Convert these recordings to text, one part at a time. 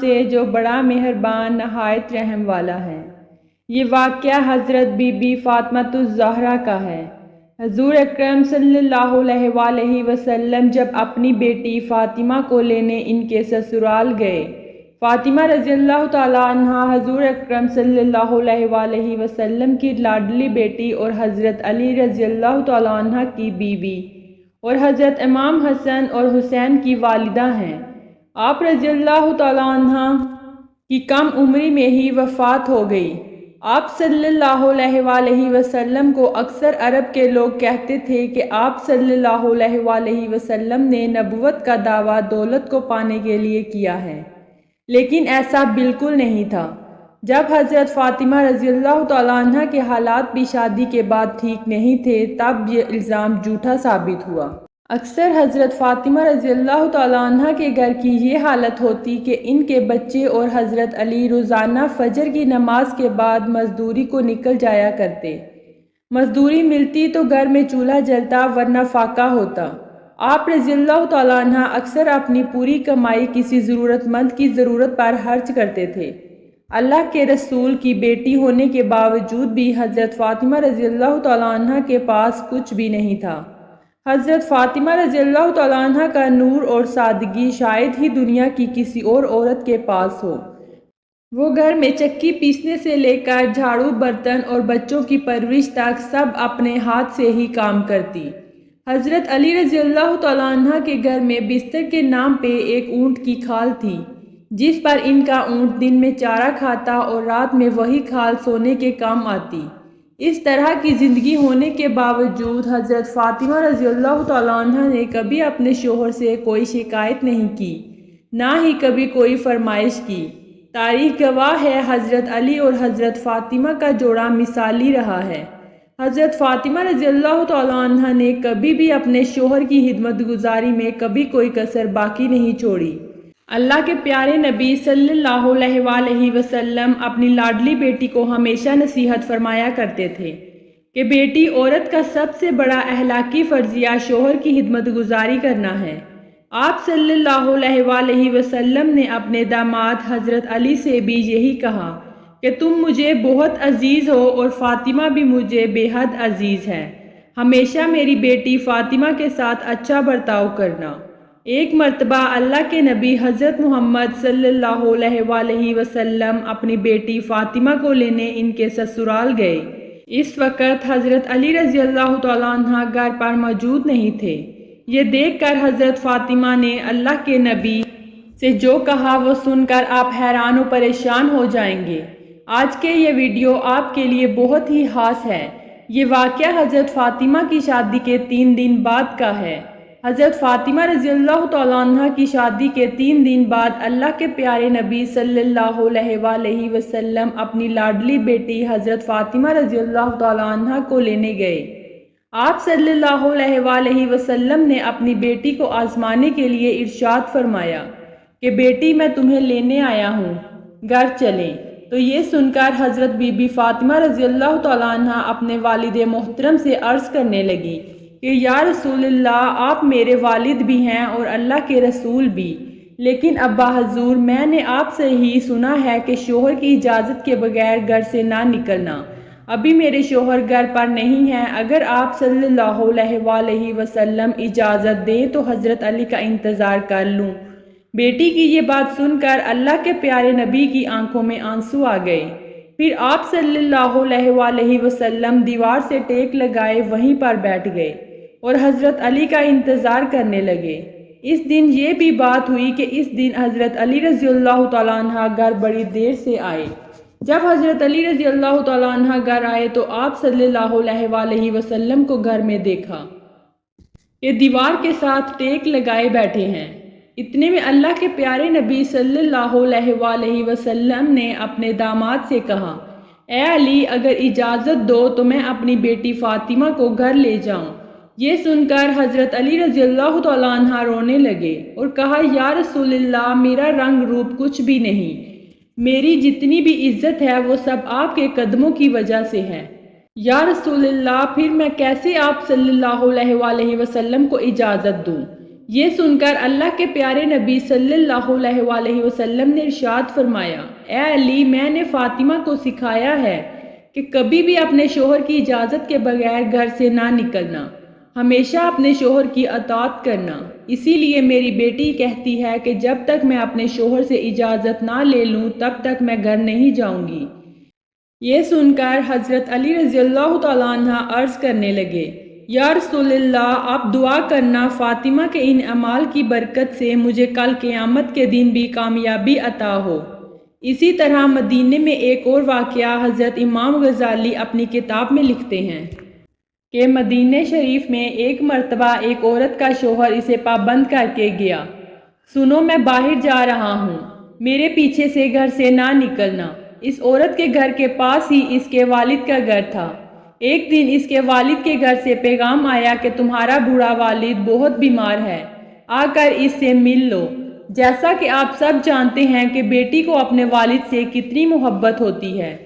سے جو بڑا مہربان نہایت رحم والا ہے۔ یہ واقعہ حضرت بی بی فاطمۃ الزہرا کا ہے۔ حضور اکرم صلی اللہ علیہ وآلہ وسلم جب اپنی بیٹی فاطمہ کو لینے ان کے سسرال گئے، فاطمہ رضی اللہ تعالیٰ عنہ حضور اکرم صلی اللہ علیہ وآلہ وسلم کی لاڈلی بیٹی اور حضرت علی رضی اللہ تعالیٰ عنہ کی بیوی اور حضرت امام حسن اور حسین کی والدہ ہیں۔ آپ رضی اللہ تعالیٰ عنہ کی کم عمری میں ہی وفات ہو گئی۔ آپ صلی اللہ علیہ وآلہ وسلم کو اکثر عرب کے لوگ کہتے تھے کہ آپ صلی اللہ علیہ وآلہ وسلم نے نبوت کا دعویٰ دولت کو پانے کے لیے کیا ہے، لیکن ایسا بالکل نہیں تھا۔ جب حضرت فاطمہ رضی اللہ تعالیٰ عنہ کے حالات بھی شادی کے بعد ٹھیک نہیں تھے، تب یہ الزام جھوٹا ثابت ہوا۔ اکثر حضرت فاطمہ رضی اللہ تعالیٰ عنہ کے گھر کی یہ حالت ہوتی کہ ان کے بچے اور حضرت علی روزانہ فجر کی نماز کے بعد مزدوری کو نکل جایا کرتے۔ مزدوری ملتی تو گھر میں چولہا جلتا ورنہ فاقہ ہوتا۔ آپ رضی اللہ تعالیٰ عنہ اکثر اپنی پوری کمائی کسی ضرورت مند کی ضرورت پر خرچ کرتے تھے۔ اللہ کے رسول کی بیٹی ہونے کے باوجود بھی حضرت فاطمہ رضی اللہ تعالیٰ عنہ کے پاس کچھ بھی نہیں تھا۔ حضرت فاطمہ رضی اللہ تعالیٰ عنہ کا نور اور سادگی شاید ہی دنیا کی کسی اور عورت کے پاس ہو۔ وہ گھر میں چکی پیسنے سے لے کر جھاڑو برتن اور بچوں کی پرورش تک سب اپنے ہاتھ سے ہی کام کرتی۔ حضرت علی رضی اللہ تعالیٰ عنہ کے گھر میں بستر کے نام پہ ایک اونٹ کی کھال تھی، جس پر ان کا اونٹ دن میں چارہ کھاتا اور رات میں وہی کھال سونے کے کام آتی۔ اس طرح کی زندگی ہونے کے باوجود حضرت فاطمہ رضی اللہ تعالیٰ عنہ نے کبھی اپنے شوہر سے کوئی شکایت نہیں کی، نہ ہی کبھی کوئی فرمائش کی۔ تاریخ گواہ ہے حضرت علی اور حضرت فاطمہ کا جوڑا مثالی رہا ہے۔ حضرت فاطمہ رضی اللہ تعالیٰ عنہ نے کبھی بھی اپنے شوہر کی خدمت گزاری میں کبھی کوئی کسر باقی نہیں چھوڑی۔ اللہ کے پیارے نبی صلی اللہ علیہ وآلہ وسلم اپنی لاڈلی بیٹی کو ہمیشہ نصیحت فرمایا کرتے تھے کہ بیٹی عورت کا سب سے بڑا اخلاقی فرضیہ شوہر کی خدمت گزاری کرنا ہے۔ آپ صلی اللہ علیہ وآلہ وسلم نے اپنے داماد حضرت علی سے بھی یہی کہا کہ تم مجھے بہت عزیز ہو اور فاطمہ بھی مجھے بے حد عزیز ہے۔ ہمیشہ میری بیٹی فاطمہ کے ساتھ اچھا برتاؤ کرنا۔ ایک مرتبہ اللہ کے نبی حضرت محمد صلی اللہ علیہ وآلہ وسلم اپنی بیٹی فاطمہ کو لینے ان کے سسرال گئے۔ اس وقت حضرت علی رضی اللہ تعالیٰ عنہ گھر پر موجود نہیں تھے۔ یہ دیکھ کر حضرت فاطمہ نے اللہ کے نبی سے جو کہا وہ سن کر آپ حیران و پریشان ہو جائیں گے۔ آج کے یہ ویڈیو آپ کے لیے بہت ہی خاص ہے۔ یہ واقعہ حضرت فاطمہ کی شادی کے 3 دن بعد کا ہے۔ حضرت فاطمہ رضی اللہ تعالیٰ عنہ کی شادی کے 3 دن بعد اللہ کے پیارے نبی صلی اللہ علیہ وآلہ وسلم اپنی لاڈلی بیٹی حضرت فاطمہ رضی اللہ تعالیٰ عنہ کو لینے گئے۔ آپ صلی اللہ علیہ وآلہ وسلم نے اپنی بیٹی کو آزمانے کے لیے ارشاد فرمایا کہ بیٹی میں تمہیں لینے آیا ہوں، گھر چلیں۔ تو یہ سن کر حضرت بی بی فاطمہ رضی اللہ تعالیٰ عنہ اپنے والد محترم سے عرض کرنے لگی کہ یا رسول اللہ، آپ میرے والد بھی ہیں اور اللہ کے رسول بھی، لیکن ابا حضور میں نے آپ سے ہی سنا ہے کہ شوہر کی اجازت کے بغیر گھر سے نہ نکلنا۔ ابھی میرے شوہر گھر پر نہیں ہیں، اگر آپ صلی اللہ علیہ وآلہ وسلم اجازت دیں تو حضرت علی کا انتظار کر لوں۔ بیٹی کی یہ بات سن کر اللہ کے پیارے نبی کی آنکھوں میں آنسو آ گئے۔ پھر آپ صلی اللہ علیہ وآلہ وسلم دیوار سے ٹیک لگائے وہیں پر بیٹھ گئے اور حضرت علی کا انتظار کرنے لگے۔ اس دن یہ بھی بات ہوئی کہ اس دن حضرت علی رضی اللہ تعالیٰ عنہ گھر بڑی دیر سے آئے۔ جب حضرت علی رضی اللہ تعالیٰ عنہ گھر آئے تو آپ صلی اللہ علیہ وآلہ وسلم کو گھر میں دیکھا کہ دیوار کے ساتھ ٹیک لگائے بیٹھے ہیں۔ اتنے میں اللہ کے پیارے نبی صلی اللہ علیہ وآلہ وسلم نے اپنے داماد سے کہا، اے علی، اگر اجازت دو تو میں اپنی بیٹی فاطمہ کو گھر لے جاؤں۔ یہ سن کر حضرت علی رضی اللہ تعالیٰ عنہ رونے لگے اور کہا، یا رسول اللہ، میرا رنگ روپ کچھ بھی نہیں، میری جتنی بھی عزت ہے وہ سب آپ کے قدموں کی وجہ سے ہے۔ یا رسول اللہ، پھر میں کیسے آپ صلی اللہ علیہ وآلہ وسلم کو اجازت دوں؟ یہ سن کر اللہ کے پیارے نبی صلی اللہ علیہ وسلم نے ارشاد فرمایا، اے علی، میں نے فاطمہ کو سکھایا ہے کہ کبھی بھی اپنے شوہر کی اجازت کے بغیر گھر سے نہ نکلنا، ہمیشہ اپنے شوہر کی اطاعت کرنا۔ اسی لیے میری بیٹی کہتی ہے کہ جب تک میں اپنے شوہر سے اجازت نہ لے لوں تب تک میں گھر نہیں جاؤں گی۔ یہ سن کر حضرت علی رضی اللہ تعالیٰ عنہ عرض کرنے لگے، یا رسول اللہ، آپ دعا کرنا فاطمہ کے ان اعمال کی برکت سے مجھے کل قیامت کے دن بھی کامیابی عطا ہو۔ اسی طرح مدینے میں ایک اور واقعہ حضرت امام غزالی اپنی کتاب میں لکھتے ہیں کہ مدینہ شریف میں ایک مرتبہ ایک عورت کا شوہر اسے پابند کر کے گیا، سنو میں باہر جا رہا ہوں، میرے پیچھے سے گھر سے نہ نکلنا۔ اس عورت کے گھر کے پاس ہی اس کے والد کا گھر تھا۔ ایک دن اس کے والد کے گھر سے پیغام آیا کہ تمہارا بوڑھا والد بہت بیمار ہے، آ کر اس سے مل لو۔ جیسا کہ آپ سب جانتے ہیں کہ بیٹی کو اپنے والد سے کتنی محبت ہوتی ہے۔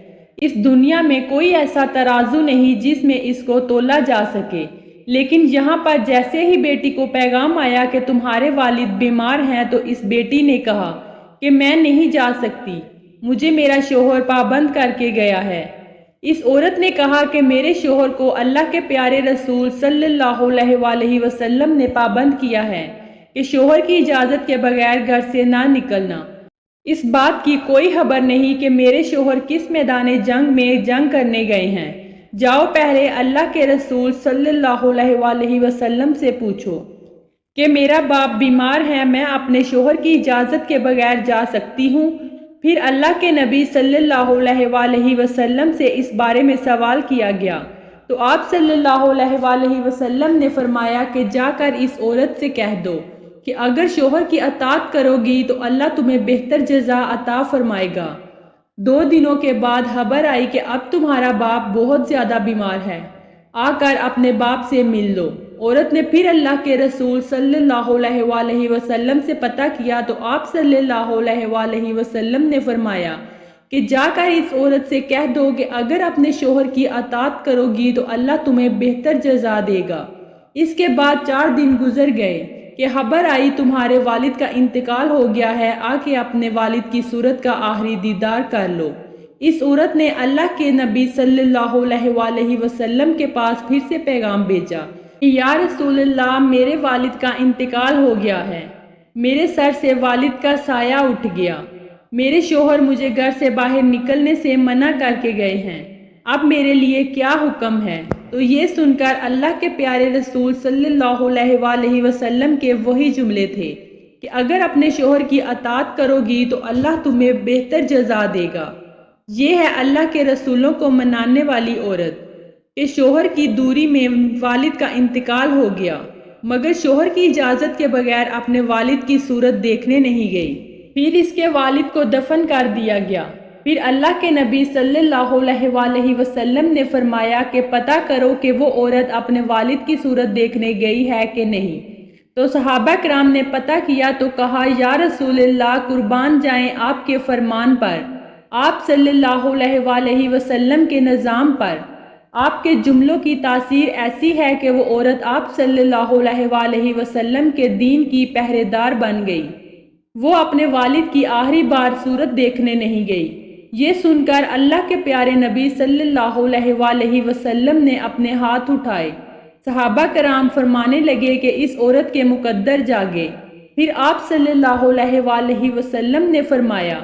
اس دنیا میں کوئی ایسا ترازو نہیں جس میں اس کو تولا جا سکے، لیکن یہاں پر جیسے ہی بیٹی کو پیغام آیا کہ تمہارے والد بیمار ہیں تو اس بیٹی نے کہا کہ میں نہیں جا سکتی، مجھے میرا شوہر پابند کر کے گیا ہے۔ اس عورت نے کہا کہ میرے شوہر کو اللہ کے پیارے رسول صلی اللہ علیہ وسلم نے پابند کیا ہے کہ شوہر کی اجازت کے بغیر گھر سے نہ نکلنا۔ اس بات کی کوئی خبر نہیں کہ میرے شوہر کس میدان جنگ میں جنگ کرنے گئے ہیں۔ جاؤ پہلے اللہ کے رسول صلی اللہ علیہ وسلم سے پوچھو کہ میرا باپ بیمار ہے، میں اپنے شوہر کی اجازت کے بغیر جا سکتی ہوں؟ پھر اللہ کے نبی صلی اللہ علیہ وسلم سے اس بارے میں سوال کیا گیا تو آپ صلی اللہ علیہ وسلم نے فرمایا کہ جا کر اس عورت سے کہہ دو کہ اگر شوہر کی اطاعت کرو گی تو اللہ تمہیں بہتر جزا عطا فرمائے گا۔ 2 دنوں کے بعد خبر آئی کہ اب تمہارا باپ بہت زیادہ بیمار ہے، آ کر اپنے باپ سے مل لو۔ عورت نے پھر اللہ کے رسول صلی اللہ علیہ وسلم سے پتہ کیا تو آپ صلی اللہ علیہ وسلم نے فرمایا کہ جا کر اس عورت سے کہہ دو کہ اگر اپنے شوہر کی اطاعت کرو گی تو اللہ تمہیں بہتر جزا دے گا۔ اس کے بعد 4 دن گزر گئے کہ خبر آئی تمہارے والد کا انتقال ہو گیا ہے، آ کے اپنے والد کی صورت کا آخری دیدار کر لو۔ اس عورت نے اللہ کے نبی صلی اللہ علیہ وسلم کے پاس پھر سے پیغام بھیجا کہ یا رسول اللہ، میرے والد کا انتقال ہو گیا ہے، میرے سر سے والد کا سایہ اٹھ گیا، میرے شوہر مجھے گھر سے باہر نکلنے سے منع کر کے گئے ہیں، اب میرے لیے کیا حکم ہے؟ تو یہ سن کر اللہ کے پیارے رسول صلی اللہ علیہ وسلم کے وہی جملے تھے کہ اگر اپنے شوہر کی اطاعت کرو گی تو اللہ تمہیں بہتر جزا دے گا۔ یہ ہے اللہ کے رسولوں کو منانے والی عورت کہ شوہر کی دوری میں والد کا انتقال ہو گیا مگر شوہر کی اجازت کے بغیر اپنے والد کی صورت دیکھنے نہیں گئی، پھر اس کے والد کو دفن کر دیا گیا۔ پھر اللہ کے نبی صلی اللہ علیہ وسلم نے فرمایا کہ پتہ کرو کہ وہ عورت اپنے والد کی صورت دیکھنے گئی ہے کہ نہیں۔ تو صحابہ کرام نے پتہ کیا تو کہا یا رسول اللہ، قربان جائیں آپ کے فرمان پر، آپ صلی اللہ علیہ وسلم کے نظام پر، آپ کے جملوں کی تاثیر ایسی ہے کہ وہ عورت آپ صلی اللہ علیہ وسلم کے دین کی پہرے دار بن گئی، وہ اپنے والد کی آخری بار صورت دیکھنے نہیں گئی۔ یہ سن کر اللہ کے پیارے نبی صلی اللہ علیہ وسلم نے اپنے ہاتھ اٹھائے، صحابہ کرام فرمانے لگے کہ اس عورت کے مقدر جاگے۔ پھر آپ صلی اللہ علیہ وسلم نے فرمایا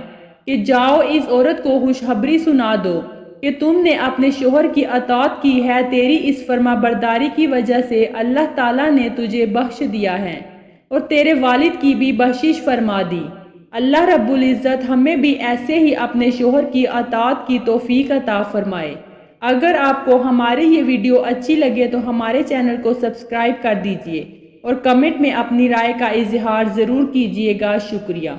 کہ جاؤ اس عورت کو خوشخبری سنا دو کہ تم نے اپنے شوہر کی اطاعت کی ہے، تیری اس فرما برداری کی وجہ سے اللہ تعالیٰ نے تجھے بخش دیا ہے اور تیرے والد کی بھی بخشش فرما دی۔ اللہ رب العزت ہمیں بھی ایسے ہی اپنے شوہر کی اطاعت کی توفیق عطا فرمائے۔ اگر آپ کو ہماری یہ ویڈیو اچھی لگے تو ہمارے چینل کو سبسکرائب کر دیجئے اور کمنٹ میں اپنی رائے کا اظہار ضرور کیجئے گا۔ شکریہ۔